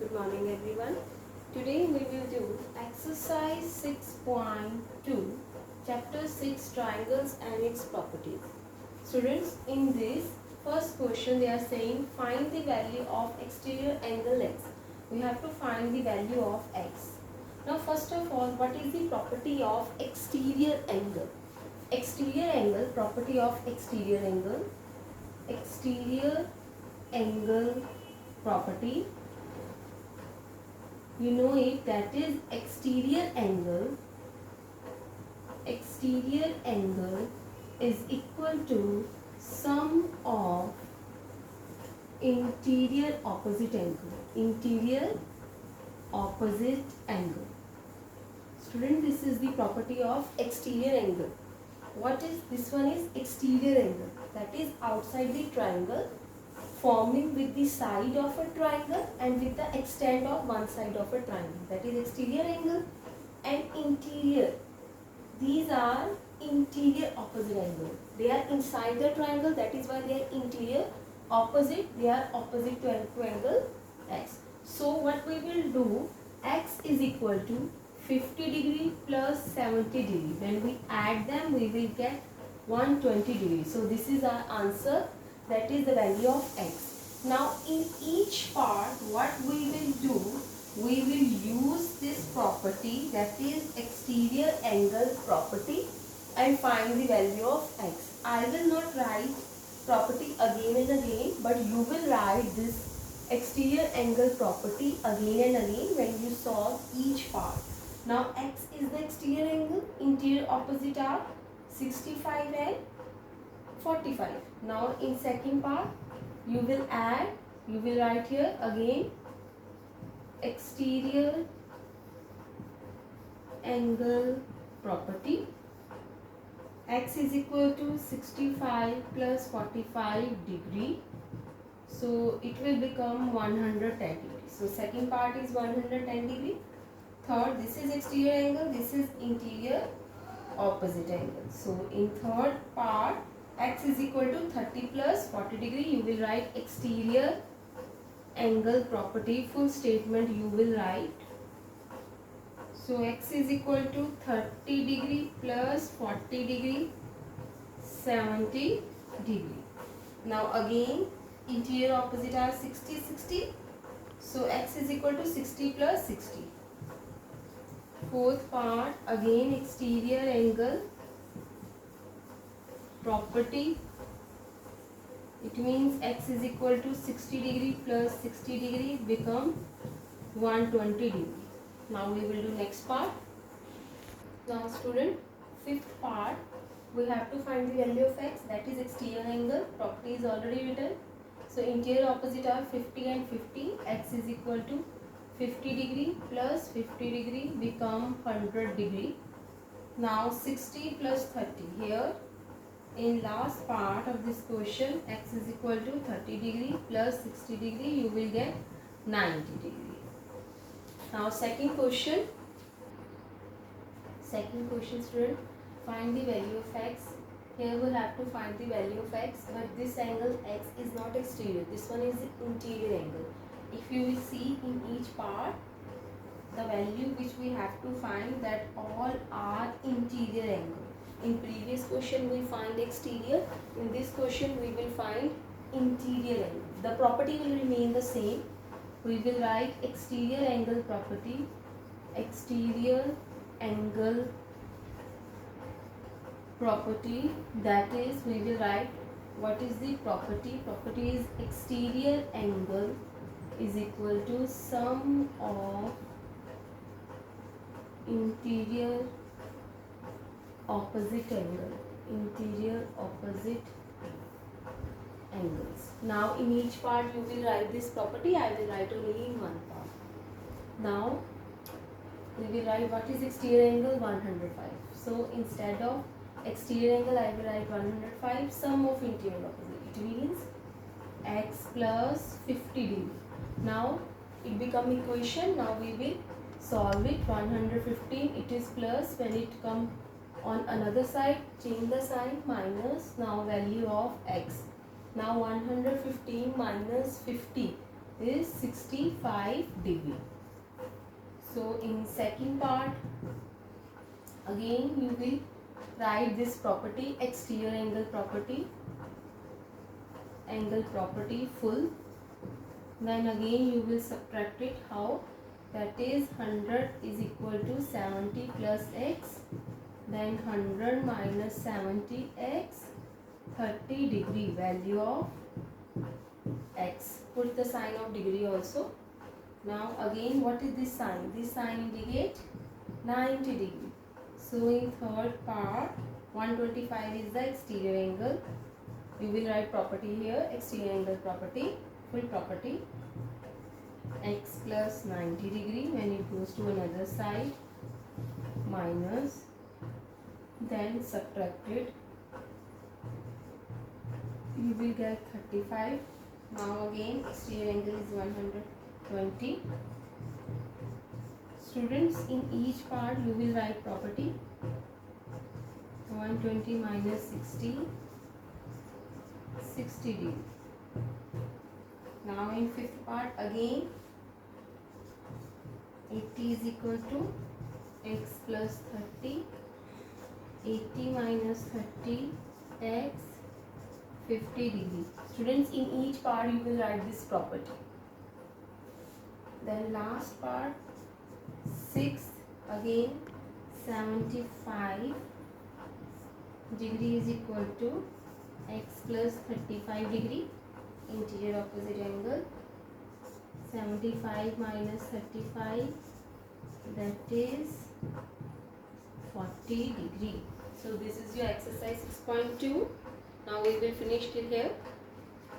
Good morning everyone. Today we will do exercise 6.2, chapter 6, triangles and its properties. Students, in this first question they are saying find the value of exterior angle x. We have to find the value of x. Now first of all, what is the property of exterior angle? Exterior angle, property of exterior angle. Exterior angle property, you know it, that is exterior angle is equal to sum of interior opposite angle. Student, this is the property of exterior angle. What is this one? Is exterior angle, that is outside the triangle, forming with the side of a triangle and with the extent of one side of a triangle, that is exterior angle. And interior, these are interior opposite angle. They are inside the triangle, that is why they are interior. Opposite, they are opposite to angle x. So what we will do, x is equal to 50 degree plus 70 degree. When we add them, we will get 120 degree. So this is our answer, that is the value of x. Now in each part, what we will do, we will use this property, that is exterior angle property, and find the value of x. I will not write property again and again, but you will write this exterior angle property again and again when you solve each part. Now x is the exterior angle, interior opposite are 65 and 45. Now in second part, you will add, you will write here again exterior angle property. X is equal to 65 plus 45 degree. So it will become 110 degree. So second part is 110 degree. Third, this is exterior angle, this is interior opposite angle. So in third part, x is equal to 30 plus 40 degree. You will write exterior angle property, full statement you will write. So x is equal to 30 degree plus 40 degree, 70 degree. Now again, interior opposite are 60, 60. So x is equal to 60 plus 60. Fourth part, again exterior angle property. It means x is equal to 60 degree plus 60 degree become 120 degree. Now we will do next part. Now student, fifth part, we have to find the value of x, that is exterior angle property is already written. So interior opposite are 50 and 50. X is equal to 50 degree plus 50 degree become 100 degree. Now 60 plus 30. Here in last part of this question, x is equal to 30 degree plus 60 degree, you will get 90 degree. Now second question student, find the value of x. Here we have to find the value of x, but this angle x is not exterior, this one is the interior angle. If you will see in each part, the value which we have to find, that all are interior angle. In previous question we find exterior, in this question we will find interior angle. The property will remain the same. We will write exterior angle property, exterior angle property, that is we will write what is the property. Property is exterior angle is equal to sum of interior opposite angles. Now in each part you will write this property, I will write only in one part. Now we will write what is exterior angle, 105. So instead of exterior angle I will write 105 sum of interior opposite. It means x plus 50 degree. Now it become equation. Now we will solve it. 115, it is plus, when it come on another side change the sign, minus. Now value of x. Now 115 minus 50, is 65 degree. So in second part, again you will write this property, exterior angle property full. Then again you will subtract it. How? That is 100 is equal to 70 plus x. Then 100 minus 70 x, 30 degree, value of x. Put the sign of degree also. Now again, what is this sign? This sign indicates 90 degree. So in third part, 125 is the exterior angle. You will write property here, exterior angle property, full property. X plus 90 degree when it goes to another side, minus, then subtract it. You will get 35. Now again, exterior angle is 120. Students, in each part you will write property. 120 minus 60, 60 degree. Now in fifth part again, 80 is equal to x plus 30, 80 minus 30 x, 50 degree. Students, in each part you will write this property. Then last part, 6, again 75 degree is equal to x plus 35 degree, interior opposite angle. 75 minus 35, that is 40 degree. So this is your exercise 6.2. Now we will finish till here.